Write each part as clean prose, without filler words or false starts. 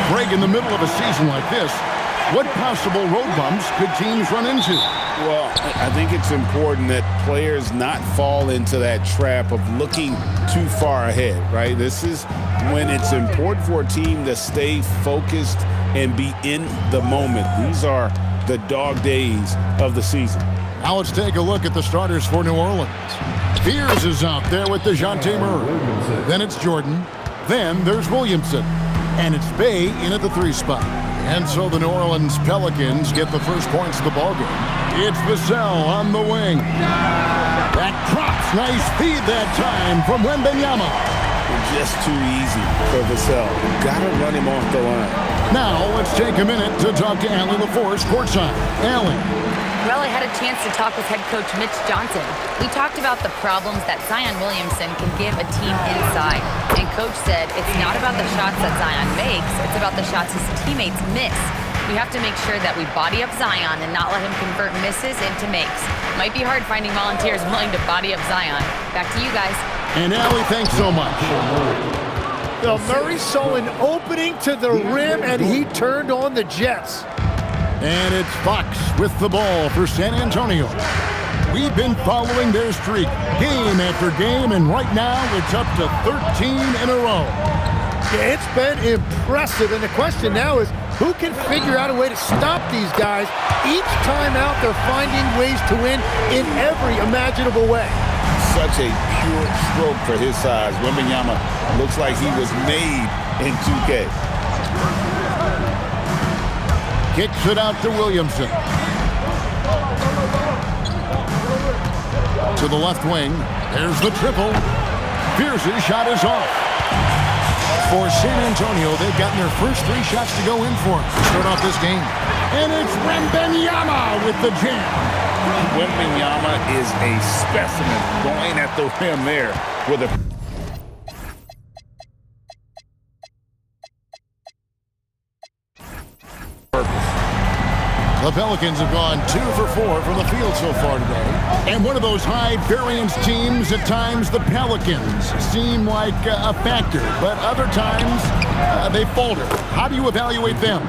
Greg, in the middle of a season like this, what possible road bumps could teams run into? Well, I think it's important that players not fall into that trap of looking too far ahead, right? This is when it's important for a team to stay focused and be in the moment. These are the dog days of the season. Now let's take a look at the starters for New Orleans. Fears is out there with DeJounte Murray. Then it's Jordan. Then there's Williamson. And it's Bey in at the 3 spot. And so the New Orleans Pelicans get the first points of the ballgame. It's Vassell on the wing. That drops. Nice feed that time from Wembanyama. Just too easy for Vassell. Gotta run him off the line. Now let's take a minute to talk to Allie LaForce courtside. Allie. Well, I had a chance to talk with head coach Mitch Johnson. We talked about the problems that Zion Williamson can give a team inside. And coach said it's not about the shots that Zion makes, it's about the shots his teammates miss. We have to make sure that we body up Zion and not let him convert misses into makes. Might be hard finding volunteers willing to body up Zion. Back to you guys. And Allie, thanks so much. Well, Murray saw an opening to the rim, and he turned on the Jets. And it's Fox with the ball for San Antonio. We've been following their streak game after game, and right now it's up to 13 in a row. Yeah, it's been impressive, and the question now is who can figure out a way to stop these guys? Each time out, they're finding ways to win in every imaginable way. Such a pure stroke for his size. Wembanyama looks like he was made in 2K. Kicks it out to Williamson. To the left wing. There's the triple. Pierce's shot is off. For San Antonio, they've gotten their first 3 shots to go in for to start off this game. And it's Wembanyama with the jam. Wembanyama is a specimen going at the rim there with a purpose. The Pelicans have gone 2 for 4 from the field so far today. And one of those high-variance teams, at times the Pelicans seem like a factor, but other times they falter. How do you evaluate them?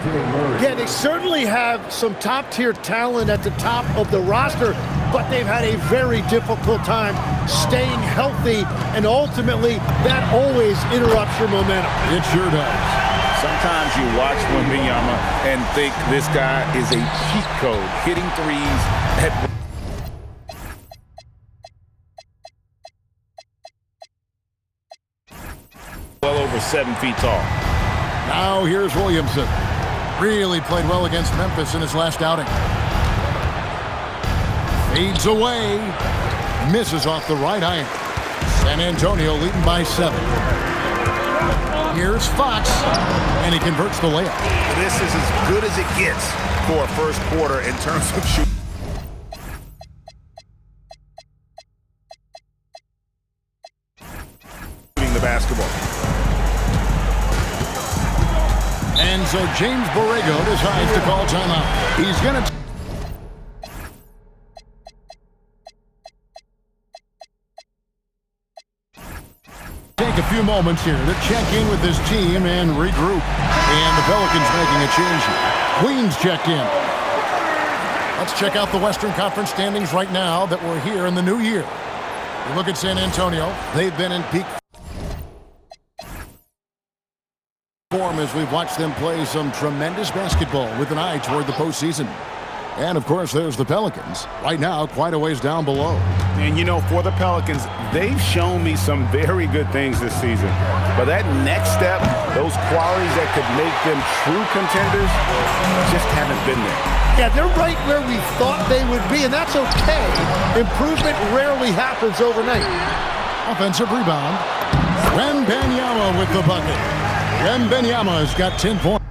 Yeah, they certainly have some top-tier talent at the top of the roster, but they've had a very difficult time staying healthy, and ultimately that always interrupts your momentum. It sure does. Sometimes you watch Wembanyama and think this guy is a cheat code, hitting threes at well over 7 feet tall. Now here's Williamson. Really played well against Memphis in his last outing. Fades away. Misses off the right iron. San Antonio leading by 7. Here's Fox, and he converts the layup. This is as good as it gets for a first quarter in terms of shooting. The basketball. And so James Borrego decides to call timeout. He's going to take a few moments here to check in with his team and regroup. And the Pelicans making a change here. Queens checked in. Let's check out the Western Conference standings right now that we're here in the new year. You look at San Antonio. They've been in peak form as we've watched them play some tremendous basketball with an eye toward the postseason. And, of course, there's the Pelicans. Right now, quite a ways down below. And, you know, for the Pelicans, they've shown me some very good things this season. But that next step, those qualities that could make them true contenders, just haven't been there. Yeah, they're right where we thought they would be, and that's okay. Improvement rarely happens overnight. Offensive rebound. Wembanyama with the bucket. Wembanyama's got 10 points.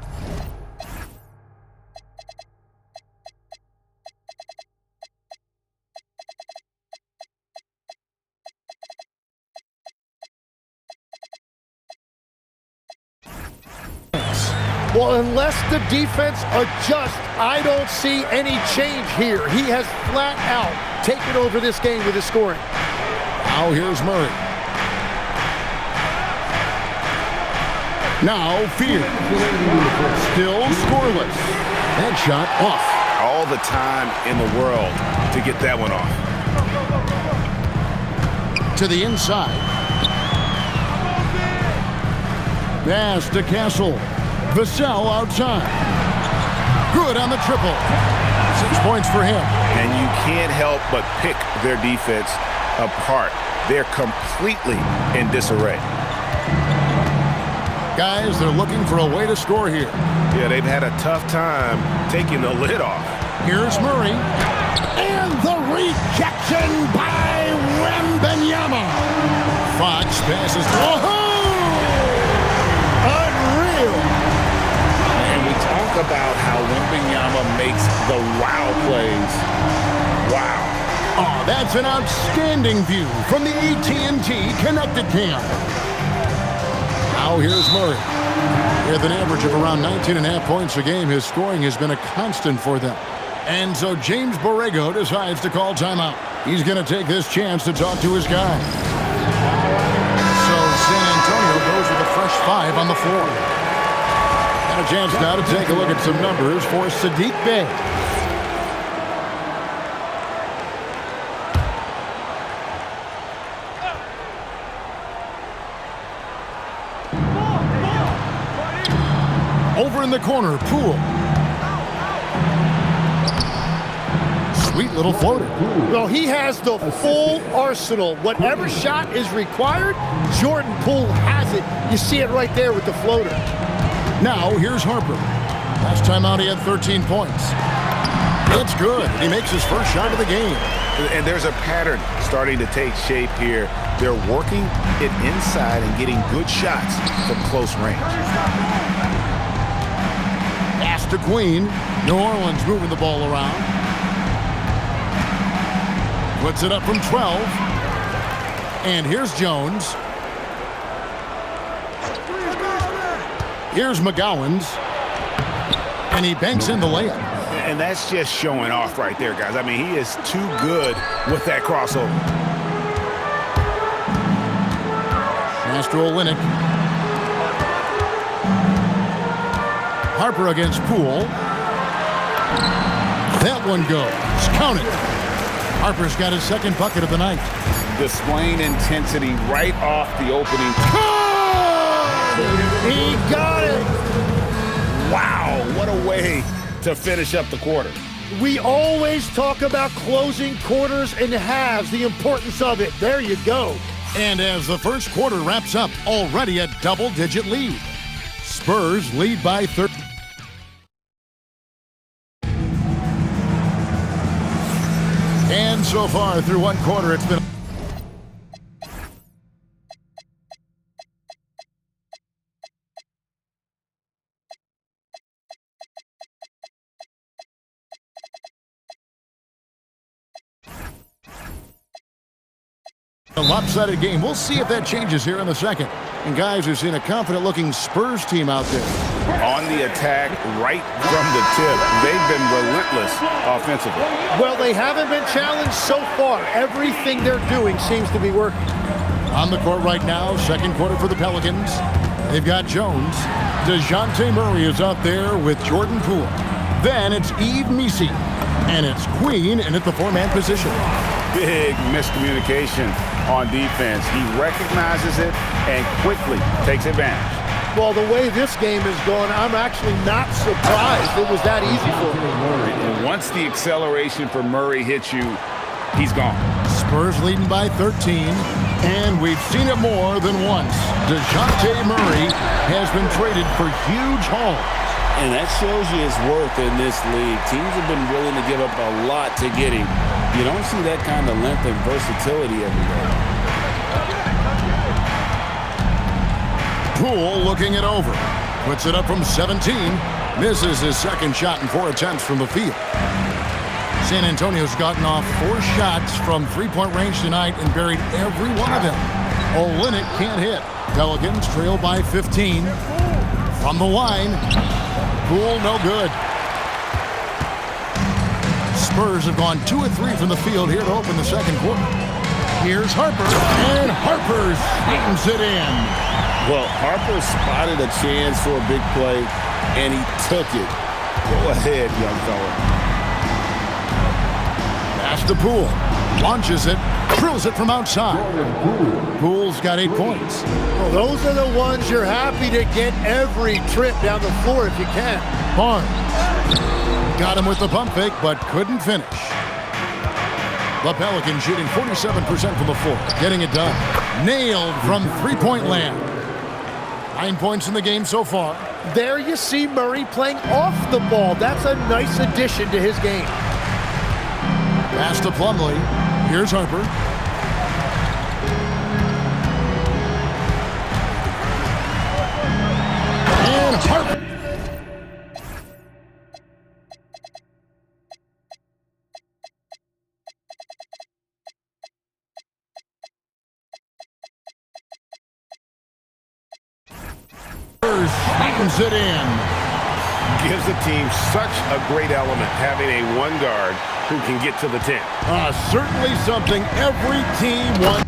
Well, unless the defense adjusts, I don't see any change here. He has flat out taken over this game with his scoring. Now here's Murray. Now Fear. Still scoreless. That shot off. All the time in the world to get that one off. To the inside. Pass to Castle. Vassell outside. Good on the triple. 6 points for him. And you can't help but pick their defense apart. They're completely in disarray. Guys, they're looking for a way to score here. Yeah, they've had a tough time taking the lid off. Here's Murray. And the rejection by Wembanyama. Fox passes. Oh! Unreal. And we talk about how Wembanyama makes the wow plays. Wow. Oh, that's an outstanding view from the AT&T Connected Cam. Now here's Murray. With an average of around 19.5 points a game, his scoring has been a constant for them. And so James Borrego decides to call timeout. He's going to take this chance to talk to his guy. So San Antonio goes with a fresh 5 on the floor. And a chance now to take a look at some numbers for Saddiq Bey. Over in the corner, Poole. Sweet little floater. Well, he has the full arsenal. Whatever shot is required, Jordan Poole has it. You see it right there with the floater. Now, here's Harper. Last time out, he had 13 points. It's good. He makes his first shot of the game. And there's a pattern starting to take shape here. They're working it inside and getting good shots from close range. Pass to Queen. New Orleans moving the ball around. Puts it up from 12. And here's Jones. Here's McGowans. And he banks in the layup. And that's just showing off right there, guys. I mean, he is too good with that crossover. Pass to Olynyk. Harper against Poole. That one goes. Count it. Harper's got his second bucket of the night. Displaying intensity right off the opening. He got it. Wow, what a way to finish up the quarter. We always talk about closing quarters and halves, the importance of it. There you go. And as the first quarter wraps up, already a double-digit lead. Spurs lead by 13. And so far through one quarter, it's been a lopsided game. We'll see if that changes here in the second. And guys, we've seen a confident-looking Spurs team out there. On the attack right from the tip. They've been relentless offensively. Well, they haven't been challenged so far. Everything they're doing seems to be working. On the court right now, second quarter for the Pelicans. They've got Jones. DeJounte Murray is out there with Jordan Poole. Then it's Yves Missi. And it's Queen in at the four-man position. Big miscommunication on defense. He recognizes it and quickly takes advantage. Well, the way this game is going, I'm actually not surprised it was that easy for him. And once the acceleration for Murray hits you, he's gone. Spurs leading by 13, and we've seen it more than once. DeJounte Murray has been traded for huge hauls. And that shows you his worth in this league. Teams have been willing to give up a lot to get him. You don't see that kind of length and versatility every day. Poole looking it over. Puts it up from 17. Misses his second shot in 4 attempts from the field. San Antonio's gotten off 4 shots from three-point range tonight and buried every one of them. Olynyk can't hit. Pelicans trail by 15. From the line. Poole no good. Spurs have gone 2 of 3 from the field here to open the second quarter. Here's Harper, and Harper slams it in. Well, Harper spotted a chance for a big play, and he took it. Go ahead, young fella. Pass to Poole. Launches it. Drills it from outside. Poole's got 8 points. Well, those are the ones you're happy to get every trip down the floor if you can. Barnes got him with the pump fake, but couldn't finish. The Pelicans shooting 47% from the floor, getting it done. Nailed from three-point land. 9 points in the game so far. There you see Murray playing off the ball. That's a nice addition to his game. Pass to Plumlee. Here's Harper. And Harper. Slams it in. Gives the team such a great element having a one guard who can get to the 10. Certainly something every team wants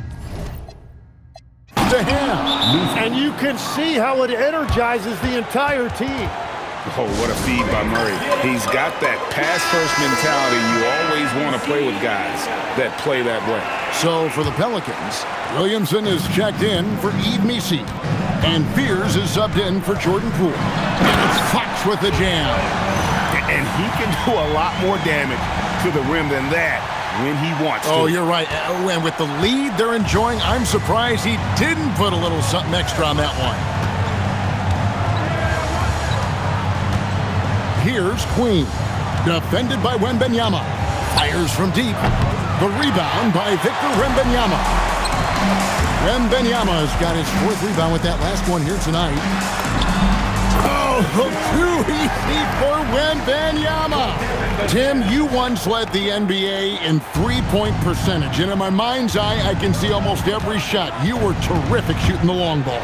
to have. And you can see how it energizes the entire team. Oh, what a feed by Murray. He's got that pass-first mentality. You always want to play with guys that play that way. So for the Pelicans, Williamson is checked in for Yves Missi. And Fears is subbed in for Jordan Poole. And it's Fox with the jam. And he can do a lot more damage to the rim than that when he wants to. Oh, you're right. And with the lead they're enjoying, I'm surprised he didn't put a little something extra on that one. Here's Queen. Defended by Wembanyama. Fires from deep. The rebound by Victor Wembanyama. Wembanyama's got his 4th rebound with that last one here tonight. Oh, too easy for Wembanyama. Tim, you once led the NBA in three-point percentage, and in my mind's eye, I can see almost every shot. You were terrific shooting the long ball.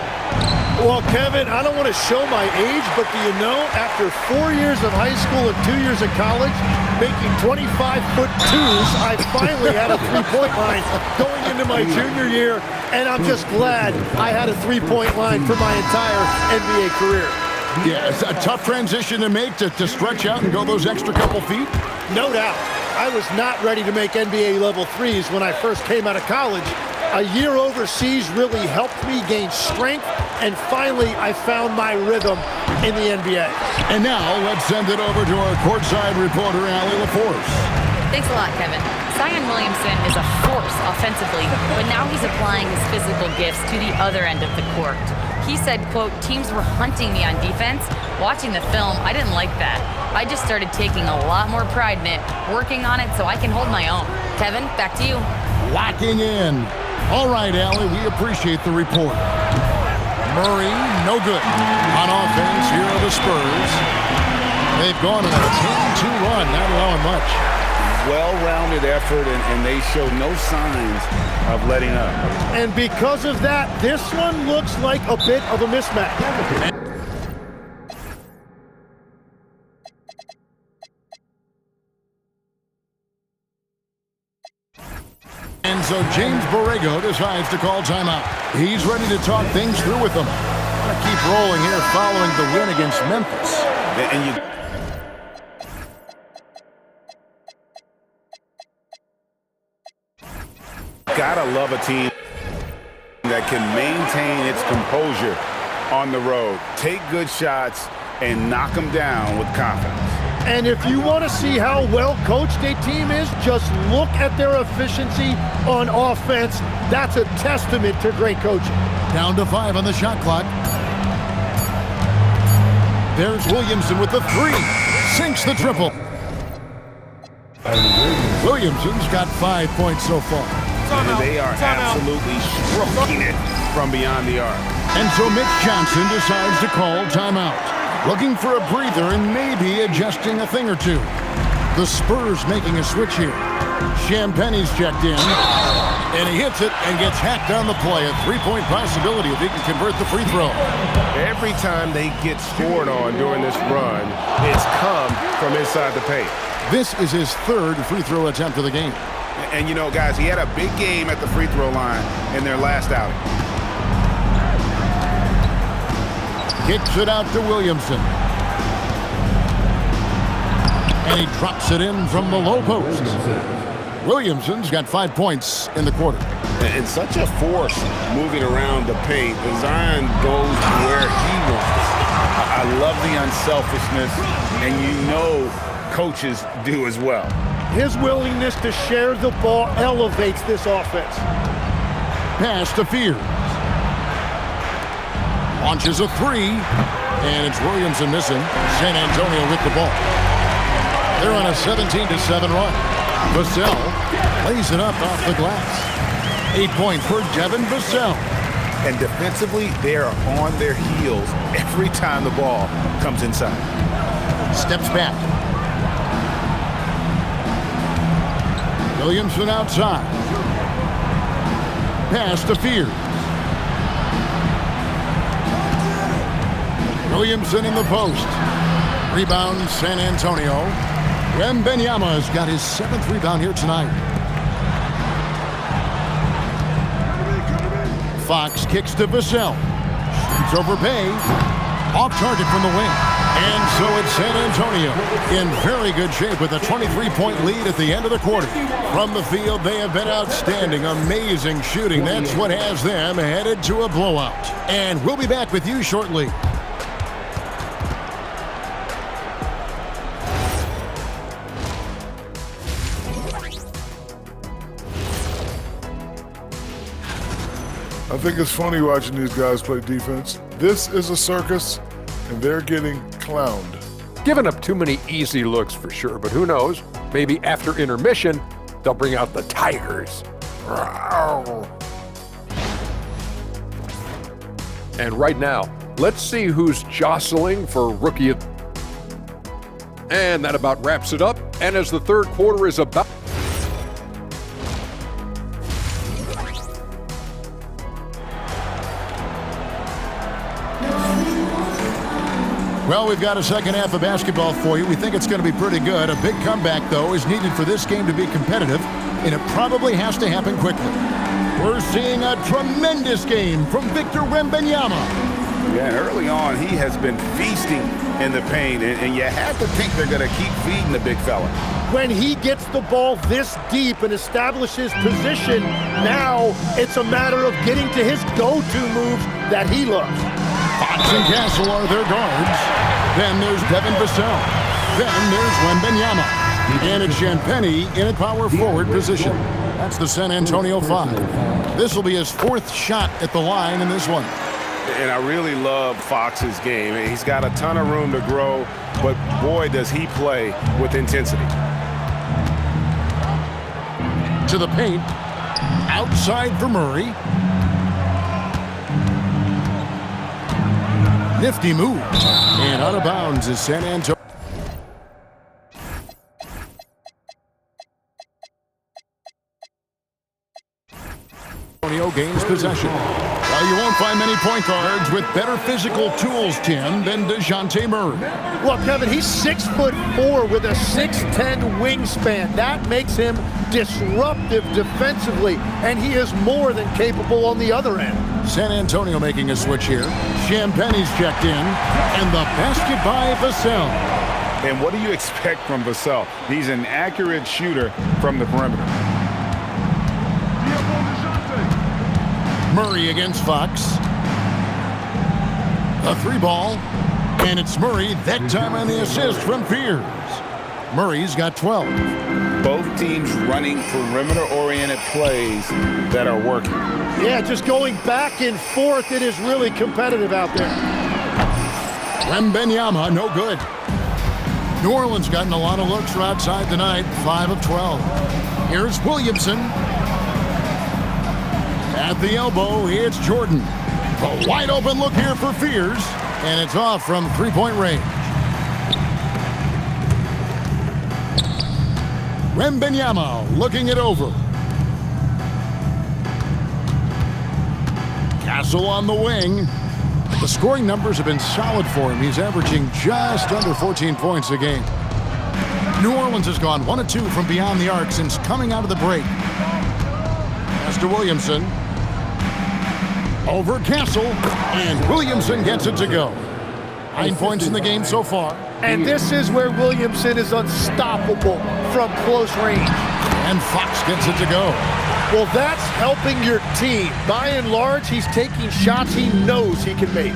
Well, Kevin, I don't want to show my age, but do you know, after 4 years of high school and 2 years of college, making 25-foot twos, I finally had a three-point line going into my junior year, and I'm just glad I had a three-point line for my entire NBA career. Yeah, it's a tough transition to make to stretch out and go those extra couple feet. No doubt. I was not ready to make NBA level threes when I first came out of college. A year overseas really helped me gain strength, and finally I found my rhythm in the NBA. And now let's send it over to our courtside reporter, Allie LaForce. Thanks a lot, Kevin. Zion Williamson is a force offensively, but now he's applying his physical gifts to the other end of the court. He said, quote, teams were hunting me on defense. Watching the film, I didn't like that. I just started taking a lot more pride in it, working on it so I can hold my own. Kevin, back to you. Locking in. All right, Allie, we appreciate the report. Murray, no good. On offense, here are the Spurs. They've gone on a 10-2 run, not allowing much. Well-rounded effort, and they show no signs of letting up. And because of that, this one looks like a bit of a mismatch. And so James Borrego decides to call timeout. He's ready to talk things through with them. Gonna keep rolling here following the win against Memphis. And you gotta love a team that can maintain its composure on the road, take good shots, and knock them down with confidence. And if you want to see how well coached a team is, just look at their efficiency on offense. That's a testament to great coaching. Down to 5 on the shot clock. There's Williamson with the 3. Sinks the triple. Williamson's got 5 points so far. And they are absolutely stroking it from beyond the arc. And so Mitch Johnson decides to call timeout. Looking for a breather and maybe adjusting a thing or two. The Spurs making a switch here. Champagne's checked in. And he hits it and gets hacked on the play. A 3-point possibility if he can convert the free throw. Every time they get scored on during this run, it's come from inside the paint. This is his 3rd free throw attempt of the game. And you know, guys, he had a big game at the free throw line in their last outing. Kicks it out to Williamson. And he drops it in from the low post. Williamson's got 5 points in the quarter. And such a force moving around the paint. Zion goes where he wants. I love the unselfishness, and you know coaches do as well. His willingness to share the ball elevates this offense. Pass to Fears. Launches a three, and it's Williamson missing. San Antonio with the ball. They're on a 17-7 run. Vassell lays it up off the glass. 8 points for Devin Vassell. And defensively, they are on their heels every time the ball comes inside. Steps back. Williamson outside. Pass to Fears. Williamson in the post. Rebound San Antonio. Wembanyama's got his 7th rebound here tonight. Fox kicks to Vassell. Shoots over Bay. Off target from the wing. And so it's San Antonio in very good shape with a 23-point lead at the end of the quarter. From the field, they have been outstanding. Amazing shooting. That's what has them headed to a blowout. And we'll be back with you shortly. I think it's funny watching these guys play defense. This is a circus, and they're getting clowned. Giving up too many easy looks for sure, but who knows? Maybe after intermission, they'll bring out the Tigers. And right now, let's see who's jostling for Rookie of... And that about wraps it up. And as the third quarter is about... Well, we've got a second half of basketball for you. We think it's going to be pretty good. A big comeback, though, is needed for this game to be competitive, and it probably has to happen quickly. We're seeing a tremendous game from Victor Wembanyama. Yeah, and early on, he has been feasting in the paint, and you have to think they're going to keep feeding the big fella. When he gets the ball this deep and establishes position, now it's a matter of getting to his go-to moves that he loves. Fox and Castle are their guards. Then there's Devin Vassell. Then there's Wembanyama. And it's Champagnie in a power forward position. That's the San Antonio 5. This will be his 4th shot at the line in this one. And I really love Fox's game. He's got a ton of room to grow, but boy, does he play with intensity. To the paint. Outside for Murray. Nifty move. And out of bounds is San Antonio. Gains possession. Well, you won't find many point guards with better physical tools, Tim, than DeJounte Murray. Well, Kevin, he's 6'4" with a 6'10" wingspan. That makes him disruptive defensively, and he is more than capable on the other end. San Antonio making a switch here. Champagnie's checked in, and the basket by Vassell. And what do you expect from Vassell? He's an accurate shooter from the perimeter. Murray against Fox. A 3-ball, and it's Murray, that time on the assist from Fears. Murray's got 12. Both teams running perimeter-oriented plays that are working. Yeah, just going back and forth, it is really competitive out there. Wembanyama, no good. New Orleans gotten a lot of looks from outside tonight, 5 of 12. Here's Williamson. At the elbow, it's Jordan. A wide open look here for Fears, and it's off from 3-point range. Wembanyama looking it over. Castle on the wing. The scoring numbers have been solid for him. He's averaging just under 14 points a game. New Orleans has gone 1 of 2 from beyond the arc since coming out of the break. Pass to Williamson. Over Castle, and Williamson gets it to go. 9 points in the game so far. And this is where Williamson is unstoppable from close range. And Fox gets it to go. Well, that's helping your team. By and large, he's taking shots he knows he can make.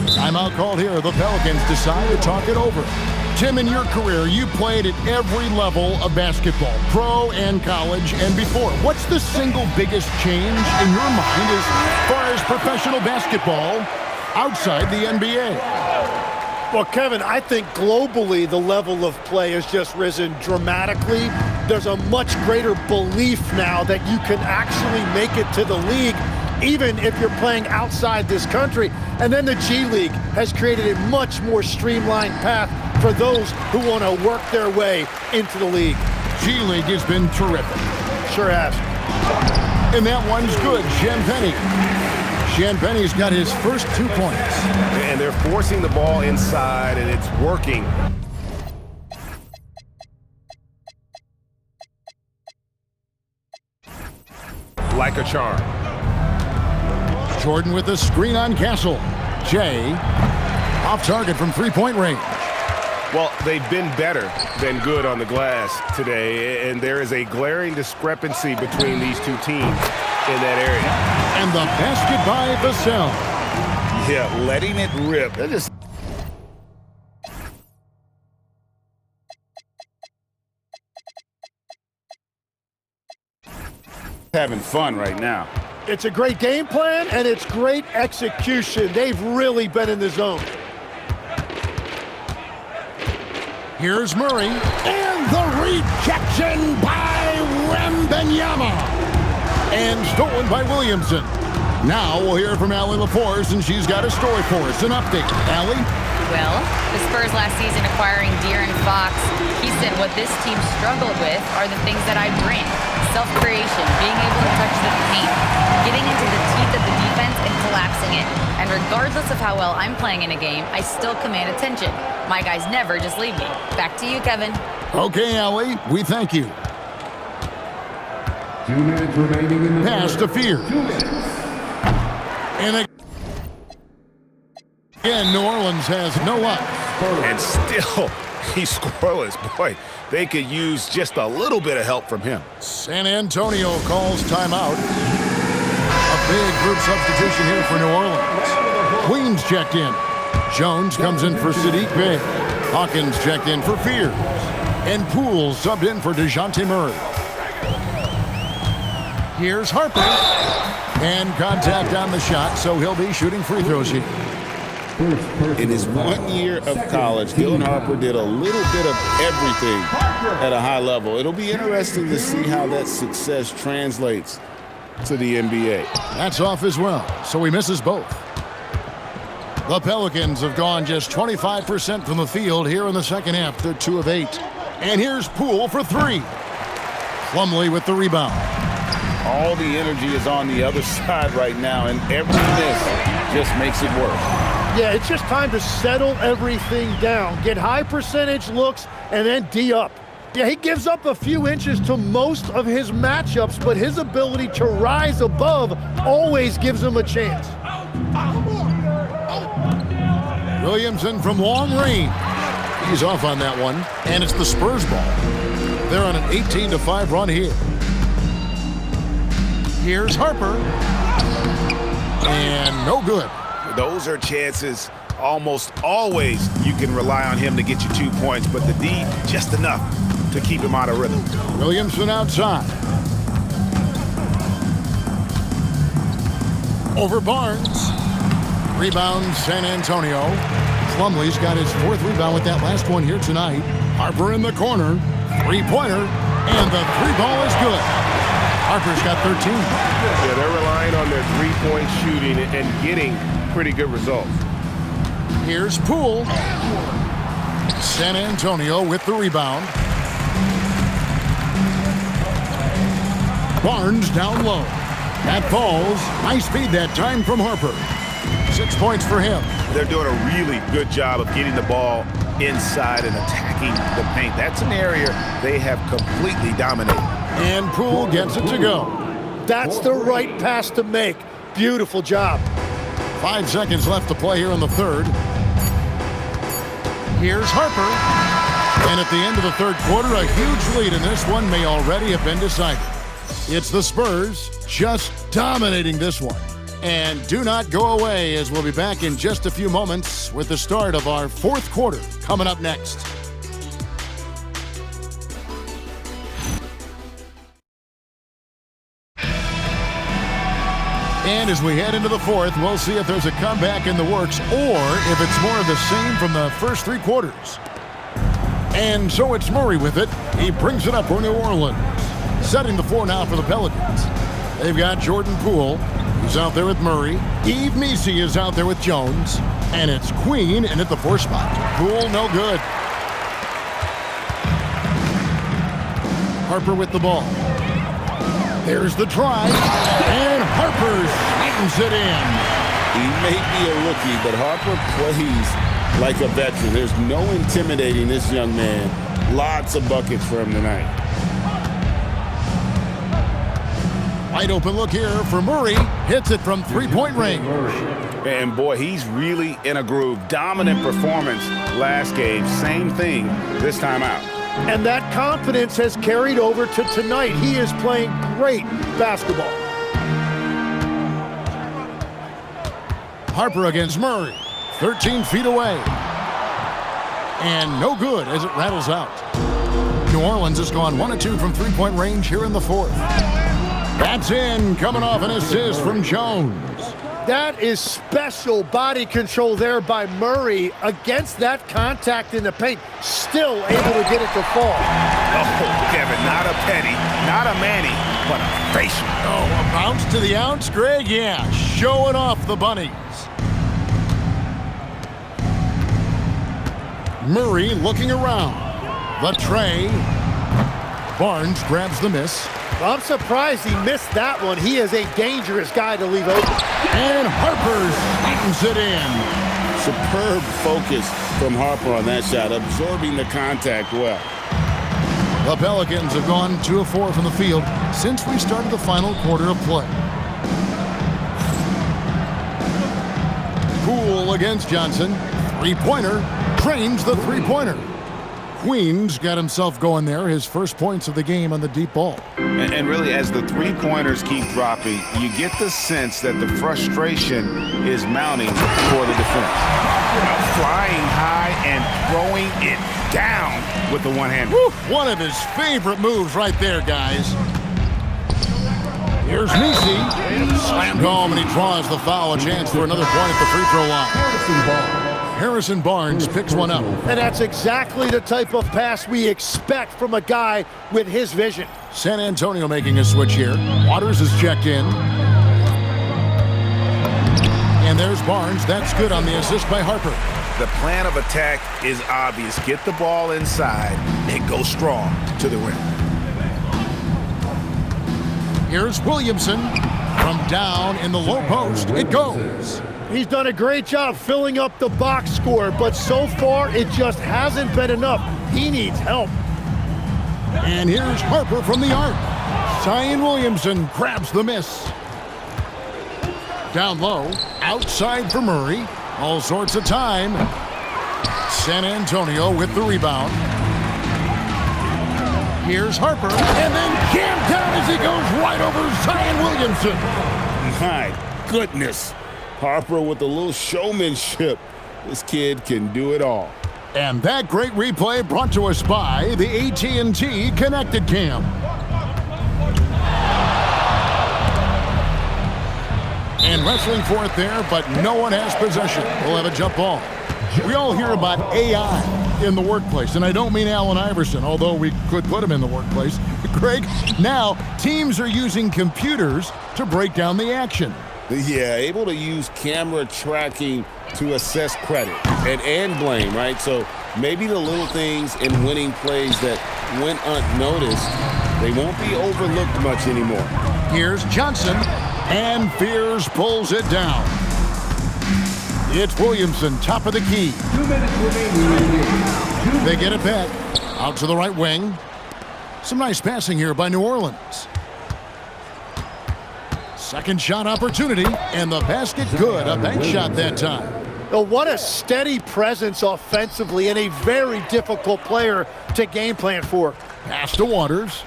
Timeout called here. The Pelicans decide to talk it over. Tim, in your career, you played at every level of basketball, pro and college and before. What's the single biggest change in your mind as far as professional basketball outside the NBA? Well, Kevin, I think globally the level of play has just risen dramatically. There's a much greater belief now that you can actually make it to the league, even if you're playing outside this country. And then the G League has created a much more streamlined path for those who want to work their way into the league. G League has been terrific. Sure has. And that one's good. Champagnie. Champagnie's got his first 2 points. And they're forcing the ball inside, and it's working. Like a charm. Jordan with the screen on Castle. Jay off target from three-point range. Well, they've been better than good on the glass today, and there is a glaring discrepancy between these two teams in that area. And the basket by Vassell. Yeah, letting it rip. They're just having fun right now. It's a great game plan, and it's great execution. They've really been in the zone. Here's Murray. And the rejection by Wembanyama. And stolen by Williamson. Now we'll hear from Allie LaForce, and she's got a story for us. An update. Allie? Well, the Spurs last season acquiring De'Aaron Fox, he said what this team struggled with are the things that I bring. Self-creation, being able to touch the paint, getting into the teeth of the defense and collapsing it. And regardless of how well I'm playing in a game, I still command attention. My guys never just leave me. Back to you, Kevin. Okay, Allie, we thank you. 2 minutes remaining in the Pass to Fear. 2 minutes. And again, New Orleans has no luck. And still, he's scoreless. Boy, they could use just a little bit of help from him. San Antonio calls timeout. A big group substitution here for New Orleans. Queens checked in. Jones comes in for Sadiq Bey. Hawkins checked in for Fears. And Poole subbed in for DeJounte Murray. Here's Harper. And contact on the shot, so he'll be shooting free throws here. In his 1 year of college, Dylan Harper did a little bit of everything at a high level. It'll be interesting to see how that success translates to the NBA. That's off as well, so he misses both. The Pelicans have gone just 25% from the field here in the second half. They're 2 of 8. And here's Poole for 3. Plumlee with the rebound. All the energy is on the other side right now, and every miss just makes it worse. Yeah, it's just time to settle everything down. Get high percentage looks and then D up. Yeah, he gives up a few inches to most of his matchups, but his ability to rise above always gives him a chance. Williamson from long range. He's off on that one, and it's the Spurs ball. They're on an 18-5 run here. Here's Harper. And no good. Those are chances almost always you can rely on him to get you 2 points, but the D, just enough to keep him out of rhythm. Williamson outside. Over Barnes. Rebound San Antonio. Plumlee's got his 4th rebound with that last one here tonight. Harper in the corner. Three-pointer. And the 3-ball is good. Harper's got 13. Yeah, they're relying on their three-point shooting and getting pretty good results. Here's Poole. San Antonio with the rebound. Barnes down low. That falls. High speed that time from Harper. 6 points for him. They're doing a really good job of getting the ball inside and attacking the paint. That's an area they have completely dominated. And Poole gets it to go. That's the right pass to make. Beautiful job. 5 seconds left to play here in the third. Here's Harper. And at the end of the third quarter, a huge lead in this one may already have been decided. It's the Spurs just dominating this one. And do not go away, as we'll be back in just a few moments with the start of our fourth quarter coming up next. And as we head into the fourth, we'll see if there's a comeback in the works or if it's more of the same from the first three quarters. And so it's Murray with it. He brings it up for New Orleans. Setting the floor now for the Pelicans. They've got Jordan Poole. He's out there with Murray. Yves Missi is out there with Jones. And it's Queen in at the 4 spot. Poole no good. Harper with the ball. There's the try, and Harper slams it in. He may be a rookie, but Harper plays like a veteran. There's no intimidating this young man. Lots of buckets for him tonight. Wide open look here for Murray. Hits it from three-point range. And boy, he's really in a groove. Dominant performance last game. Same thing this time out. And that confidence has carried over to tonight. He is playing great basketball. Harper against Murray. 13 feet away. And no good as it rattles out. New Orleans has gone 1 of 2 from three-point range here in the fourth. That's in, coming off an assist from Jones. That is special body control there by Murray against that contact in the paint. Still able to get it to fall. Oh, Kevin, not a penny, not a Manny, but a facial. Oh, a bounce to the ounce, Greg? Yeah, showing off the bunnies. Murray looking around. The tray. Barnes grabs the miss. I'm surprised he missed that one. He is a dangerous guy to leave open. And Harper slams it in. Superb focus from Harper on that shot, absorbing the contact well. The Pelicans have gone 2 of 4 from the field since we started the final quarter of play. Poole against Johnson. Three-pointer. Trains the three-pointer. Queen's got himself going there, his first points of the game on the deep ball. And really, as the three-pointers keep dropping, you get the sense that the frustration is mounting for the defense. Flying high and throwing it down with the one-hand. One of his favorite moves right there, guys. Here's Missi. Slammed home, and he draws the foul. A chance for another point at the free throw line. Harrison Barnes picks one up. And that's exactly the type of pass we expect from a guy with his vision. San Antonio making a switch here. Waters is checked in. And there's Barnes. That's good on the assist by Harper. The plan of attack is obvious. Get the ball inside and go strong to the rim. Here's Williamson. From down in the low post, it goes. He's done a great job filling up the box score, but so far it just hasn't been enough. He needs help. And here's Harper from the arc. Zion Williamson grabs the miss. Down low, outside for Murray. All sorts of time. San Antonio with the rebound. Here's Harper, and then jammed down as he goes right over Zion Williamson. My goodness. Harper with a little showmanship. This kid can do it all. And that great replay brought to us by the AT&T Connected Cam. And wrestling for it there, but no one has possession. We'll have a jump ball. We all hear about AI in the workplace, and I don't mean Allen Iverson, although we could put him in the workplace. Greg, now teams are using computers to break down the action. Yeah, able to use camera tracking to assess credit and blame, right? So maybe the little things in winning plays that went unnoticed, they won't be overlooked much anymore. Here's Johnson, and Fears pulls it down. It's Williamson, top of the key. 2 minutes remaining in the game. They get it back. Out to the right wing. Some nice passing here by New Orleans. Second shot opportunity, and the basket good. A bank shot that time. Oh, what a steady presence offensively and a very difficult player to game plan for. Pass to Waters.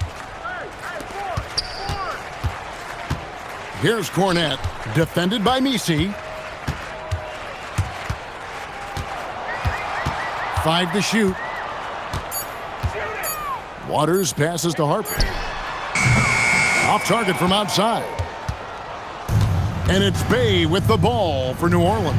Here's Cornette, defended by Misi. 5 to shoot. Waters passes to Harper. Off target from outside. And it's Bey with the ball for New Orleans.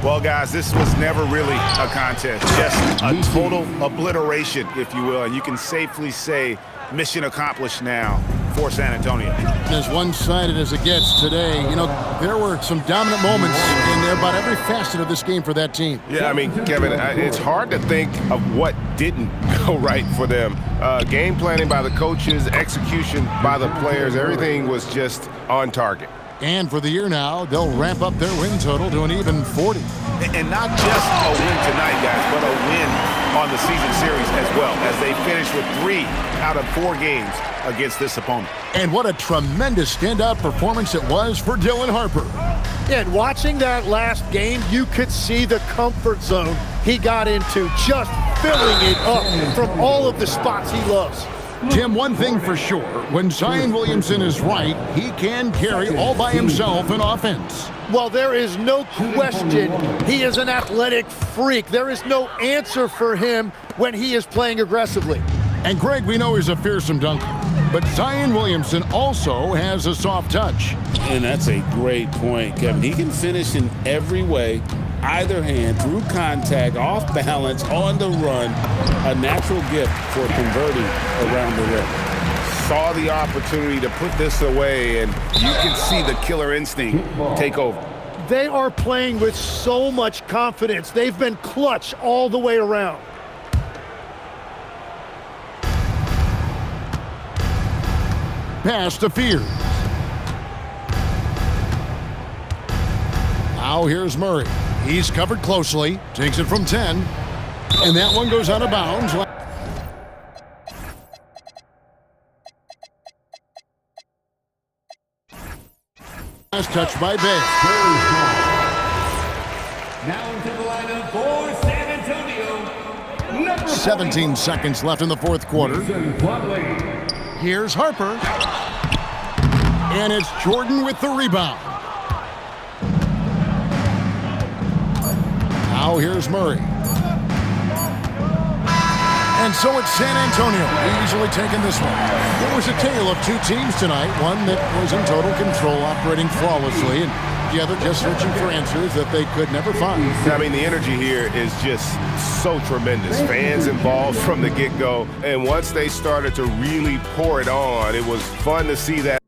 Well, guys, this was never really a contest. Just a total obliteration, if you will. And you can safely say mission accomplished now for San Antonio. As one-sided as it gets today, you know, there were some dominant moments in there about every facet of this game for that team. Yeah, I mean, Kevin, it's hard to think of what didn't go right for them. Game planning by the coaches, execution by the players, everything was just on target. And for the year now, they'll ramp up their win total to an even 40. And not just a win tonight, guys, but a win on the season series as well, as they finish with 3 out of 4 games against this opponent. And what a tremendous standout performance it was for Dylan Harper. And watching that last game, you could see the comfort zone he got into, just filling it up from all of the spots he loves. Tim, one thing for sure, when Zion Williamson is right, he can carry all by himself in offense. Well, there is no question he is an athletic freak. There is no answer for him when he is playing aggressively. And Greg, we know he's a fearsome dunker, but Zion Williamson also has a soft touch. And that's a great point, Kevin. He can finish in every way, either hand, through contact, off balance, on the run. A natural gift for converting around the rim. Saw the opportunity to put this away, and you can see the killer instinct take over. They are playing with so much confidence. They've been clutch all the way around. Pass to Fears. Now here's Murray. He's covered closely, takes it from 10, and that one goes out of bounds. Last touch by Bey. Now into the lineup for San Antonio. Number 17 seconds left in the fourth quarter. Here's Harper. And it's Jordan with the rebound. Now here's Murray. And so it's San Antonio easily taking this one. There was a tale of 2 teams tonight. One that was in total control, operating flawlessly, and the other just searching for answers that they could never find. I mean, the energy here is just so tremendous. Fans involved from the get-go. And once they started to really pour it on, it was fun to see that.